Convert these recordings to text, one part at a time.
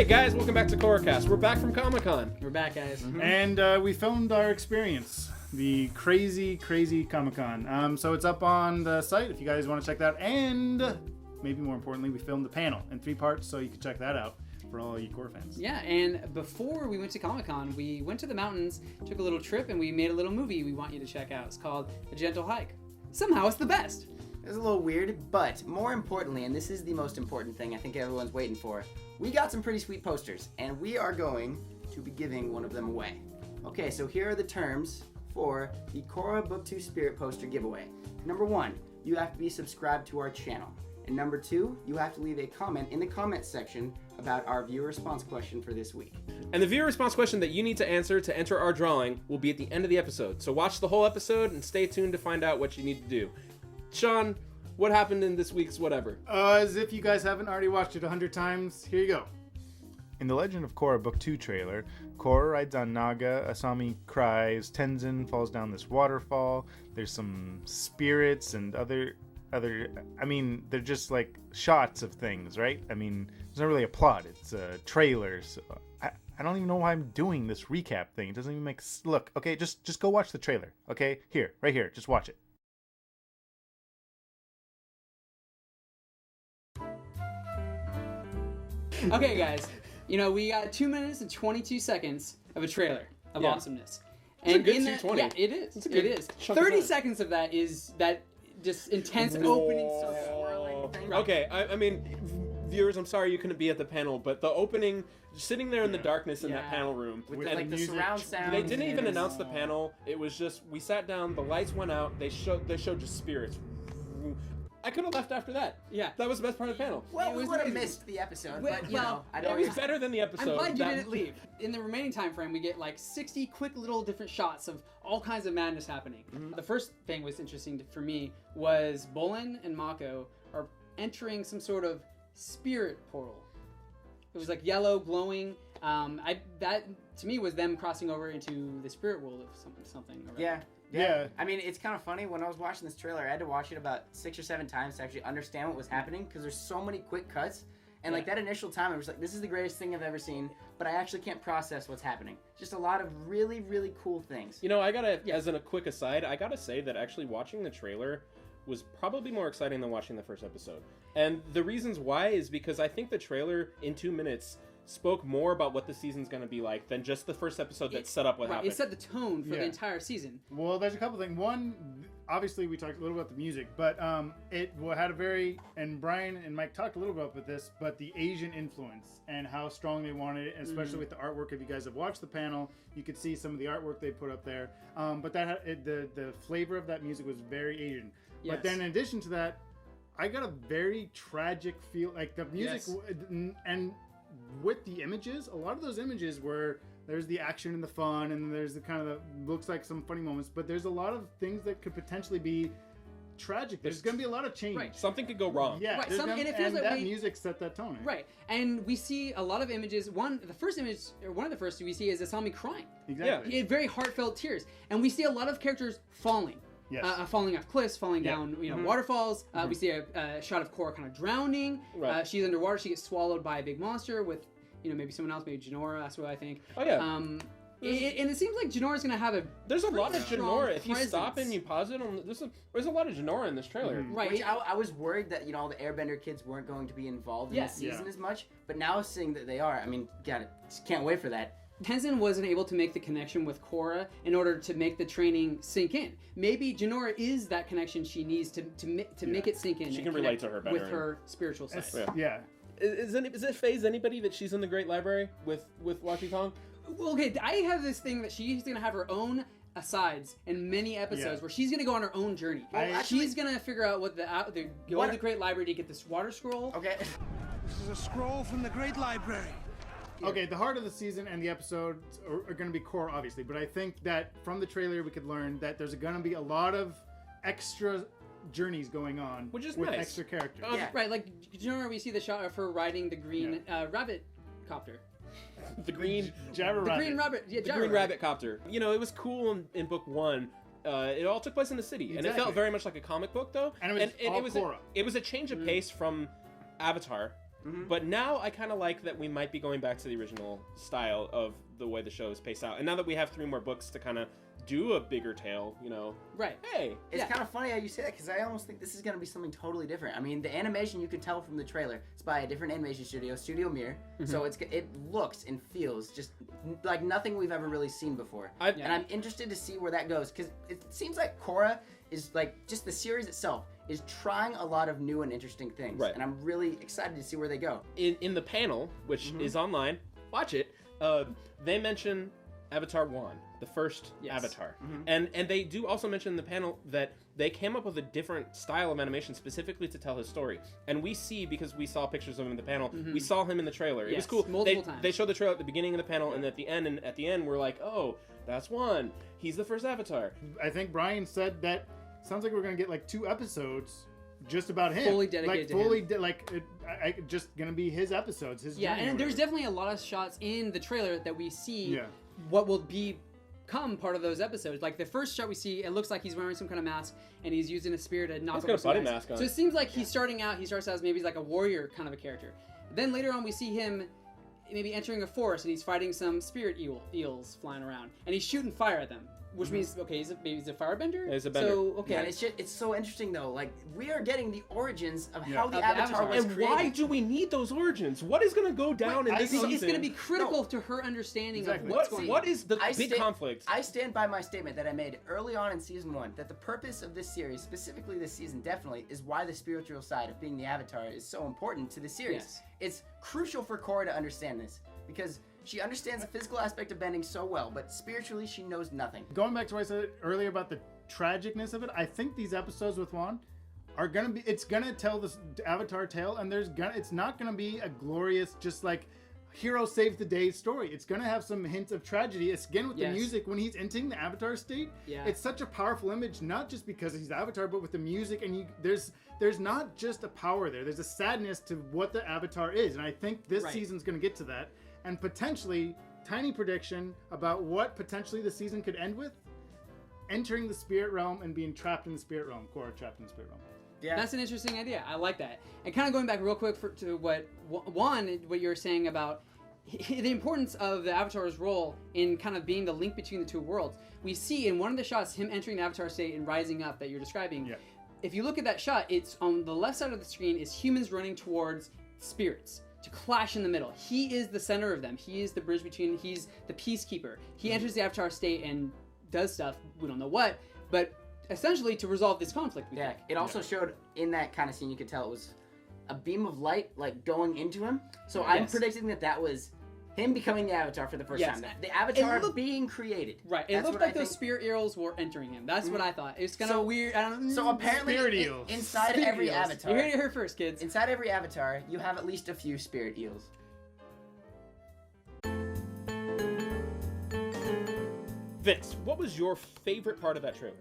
Hey guys, welcome back to KORRACAST. We're back from Comic-Con. We're back, guys. Mm-hmm. And we filmed our experience, the crazy Comic-Con. So it's up on the site if you guys want to check that out. And maybe more importantly, we filmed the panel in 3 parts, so you can check that out for all you Korra fans. Yeah, and before we went to Comic-Con, we went to the mountains, took a little trip, and we made a little movie we want you to check out. It's called A Gentle Hike. Somehow it's the best. It's a little weird, but more importantly, and this is the most important thing I think everyone's waiting for, we got some pretty sweet posters, and we are going to be giving one of them away. Okay, so here are the terms for the Korra Book 2 Spirit poster giveaway. Number 1, you have to be subscribed to our channel. And number 2, you have to leave a comment in the comments section about our viewer response question for this week. And the viewer response question that you need to enter our drawing will be at the end of the episode. So watch the whole episode and stay tuned to find out what you need to do. Sean, what happened in this week's whatever? As if you guys haven't already watched it 100 times, here you go. In the Legend of Korra Book 2 trailer, Korra rides on Naga, Asami cries, Tenzin falls down this waterfall, there's some spirits and other I mean, they're just like shots of things, right? I mean, there's not really a plot, it's a trailer, so I don't even know why I'm doing this recap thing. It doesn't even make look, okay, just go watch the trailer, okay? Here, right here, just watch it. Okay, guys. You know, we got 2 minutes and 22 seconds of a trailer of awesomeness. It's a good in that, 220. yeah, it is. It's a good It is. chunk of 30 time. seconds of that is that just intense opening swirling thing. Right. Okay, I mean, viewers, I'm sorry you couldn't be at the panel, but the opening, sitting there in the darkness in that Yeah. panel room. With and like the surround sound. they didn't even announce the panel. It was just, we sat down, the lights went out, they showed just spirits. I could have left after that. Yeah. That was the best part of the panel. Well, It we was would have amazing. missed the episode, Well, but you know, I It don't. was better than the episode. I'm glad you That- didn't leave. In the remaining time frame, we get like 60 quick little different shots of all kinds of madness happening. The first thing was interesting for me was Bolin and Mako are entering some sort of spirit portal. It was like yellow, glowing. That to me was them crossing over into the spirit world of something. Or Yeah. Yeah. I mean, it's kind of funny. When I was watching this trailer, I had to watch it about 6 or 7 times to actually understand what was happening because there's so many quick cuts. And like that initial time, I was like, this is the greatest thing I've ever seen, but I actually can't process what's happening. Just a lot of really, really cool things. You know, I gotta, as a quick aside, I gotta say that actually watching the trailer was probably more exciting than watching the first episode. And the reasons why is because I think the trailer, in 2 minutes, spoke more about what the season's going to be like than just the first episode that set up what happened. It set the tone for the Yeah. entire season. Well, there's a couple things. One, obviously we talked a little about the music, but it had a very, and Brian and Mike talked a little bit about this, but the Asian influence and how strong they wanted it, especially with the artwork. If you guys have watched the panel, you could see some of the artwork they put up there. But that the flavor of that music was very Asian. Yes. But then in addition to that, I got a very tragic feel, like the music and with the images, a lot of those images where there's the action and the fun and there's the kind of looks like some funny moments, but there's a lot of things that could potentially be tragic. There's going to be a lot of change. Right. Something could go wrong. Yeah, Right, there's and it feels and like that we- music set that tone. Right, and we see a lot of images. One of the first we see is Asami crying. Exactly. He had very heartfelt tears, and we see a lot of characters falling. Yes. Falling off cliffs, falling Yeah. down, waterfalls. We see a shot of Korra kind of drowning. Right. She's underwater. She gets swallowed by a big monster with, maybe someone else, maybe Jinora. That's what I think. Oh, yeah. And it seems like Jinora's gonna have a. There's a lot of pretty Jinora. strong If you stop presence. and you pause it, there's a lot of Jinora in this trailer. Right. Which I was worried that all the Airbender kids weren't going to be involved in Yes. this season Yeah. as much, but now seeing that they are, I mean, can't wait for that. Tenzin wasn't able to make the connection with Korra in order to make the training sink in. Maybe Jinora is that connection she needs to make it sink in. She and can relate connect to her better. with her spiritual side. Yeah. Is it phase anybody that she's in the Great Library with Wati Tong? Well, okay, I have this thing that she's gonna have her own asides in many episodes Yeah. where she's gonna go on her own journey. She's gonna figure out what go to the Great Library to get this water scroll. Okay. This is a scroll from the Great Library. Okay, the heart of the season and the episodes are going to be Korra, obviously, but I think that from the trailer we could learn that there's going to be a lot of extra journeys going on, Which is with nice. extra characters. Yeah. Right, like Jinora, we see the shot of her riding the green rabbit copter. The green Jabber The Rabbit. green rabbit, yeah, the gyro Green Rabbit copter. It was cool in book 1. It all took place in the city, and it Exactly. felt very much like a comic book, though. And it was all Korra. It was a change of pace from Avatar, But now I kind of like that we might be going back to the original style of the way the show is paced out. And now that we have 3 more books to kind of do a bigger tale, you know. Right. Hey. It's kind of funny how you say that, because I almost think this is going to be something totally different. I mean, the animation you could tell from the trailer. It's by a different animation studio, Studio Mir. So it looks and feels just like nothing we've ever really seen before. And I'm interested to see where that goes, because it seems like Korra is like, just the series itself is trying a lot of new and interesting things. Right. And I'm really excited to see where they go. In the panel, which is online, watch it, they mention Avatar 1, the first Avatar. And they do also mention in the panel that they came up with a different style of animation specifically to tell his story. And we see, because we saw pictures of him in the panel, we saw him in the trailer. It was cool. Multiple times. They showed the trailer at the beginning of the panel and at the end we're like, oh, that's one. He's the first Avatar. I think Brian said that sounds like we're gonna get like 2 episodes just about him, fully dedicated to him. Just gonna be his episodes. His Yeah, journey and or there's whatever. definitely a lot of shots in the trailer that we see Yeah. what will become part of those episodes. Like the first shot we see, it looks like he's wearing some kind of mask and he's using a spear to knock He's over got a some body guys. mask on. So it seems like he's starting out, he starts out as maybe like a warrior kind of a character. Then later on we see him maybe entering a forest and he's fighting some spirit eels flying around and he's shooting fire at them. Which means, okay, he's a firebender? He's a bender. So, okay. Yeah, and it's so interesting though. Like, we are getting the origins of how the Of the Avatar Avatar. was And created. why do we need those origins? What is going to go down in this season? It's going to be critical to her understanding Exactly. of what's going on. What is the big conflict? I stand by my statement that I made early on in season 1 that the purpose of this series, specifically this season, definitely is why the spiritual side of being the Avatar is so important to the series. Yes. It's crucial for Korra to understand this because she understands the physical aspect of bending so well, but spiritually she knows nothing. Going back to what I said earlier about the tragicness of it, I think these episodes with Juan are gonna be. It's gonna tell this Avatar tale, and it's not gonna be a glorious, just like hero saves the day story. It's gonna have some hints of tragedy. It's again with the music when he's entering the Avatar state. Yeah. It's such a powerful image, not just because he's the Avatar, but with the music, and there's not just a power there. There's a sadness to what the Avatar is, and I think this season's gonna get to that. And potentially, tiny prediction about what potentially the season could end with: entering the spirit realm and being trapped in the spirit realm. Korra trapped in the spirit realm. Yeah. That's an interesting idea. I like that. And kind of going back real quick to what you were saying about the importance of the Avatar's role in kind of being the link between the 2 worlds. We see in one of the shots him entering the Avatar state and rising up that you're describing. Yeah. If you look at that shot, it's on the left side of the screen is humans running towards spirits to clash in the middle. He is the center of them. He is the bridge between, he's the peacekeeper. He enters the Avatar state and does stuff, we don't know what, but essentially to resolve this conflict. Yeah, it also showed in that kind of scene, you could tell it was a beam of light like going into him. So I'm predicting that was him becoming the Avatar for the first time. The Avatar being created. Right. It looked like those spirit eels were entering him. That's what I thought. It's kind of weird. I don't know. So apparently, Spirit eels. inside Spirit every eels. Avatar, You heard it here first, kids. inside every Avatar, you have at least a few spirit eels. Vince, what was your favorite part of that trailer?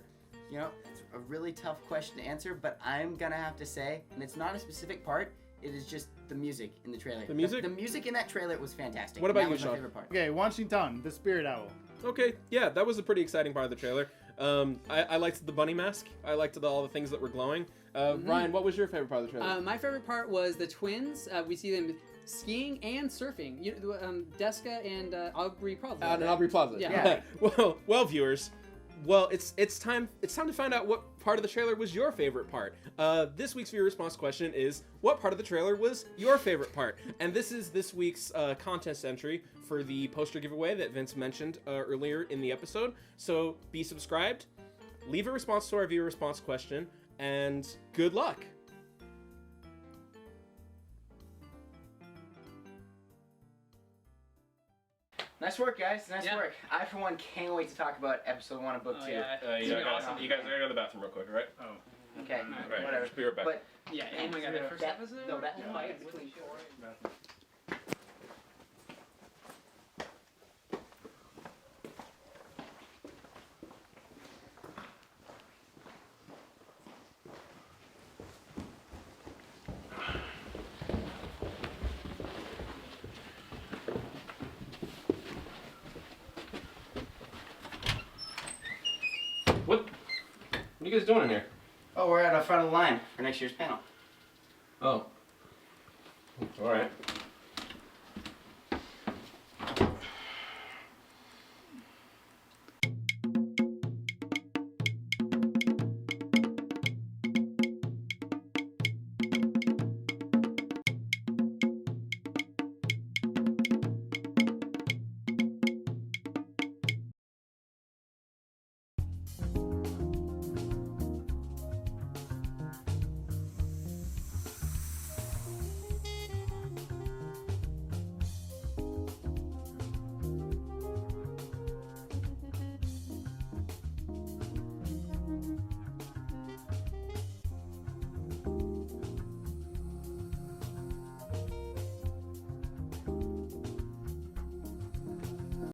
You know, it's a really tough question to answer, but I'm gonna have to say, and it's not a specific part, it is just the music in the trailer. The music? The music in that trailer was fantastic. What about That you, was my Sean? favorite part. Okay, Wan Shintan, the spirit owl. Okay, yeah, that was a pretty exciting part of the trailer. I liked the bunny mask. I liked all the things that were glowing. Ryan, what was your favorite part of the trailer? My favorite part was the twins. We see them skiing and surfing. Deska and Aubrey Plaza. Aubrey Plaza. Yeah. Well, viewers. Well, it's time to find out what part of the trailer was your favorite part. This week's viewer response question is, what part of the trailer was your favorite part? And this is this week's contest entry for the poster giveaway that Vince mentioned earlier in the episode. So be subscribed, leave a response to our viewer response question, and good luck. Nice work, guys. Nice Yeah. work. I, for one, can't wait to talk about episode 1 of book 2. You guys are gonna go to the bathroom real quick, all right? Oh. Okay, Right, whatever. just be right back. But Yeah. Oh my god, the first episode? No, that fight between What are you guys doing in here? Oh, we're at the front of the line for next year's panel. Oh. All right.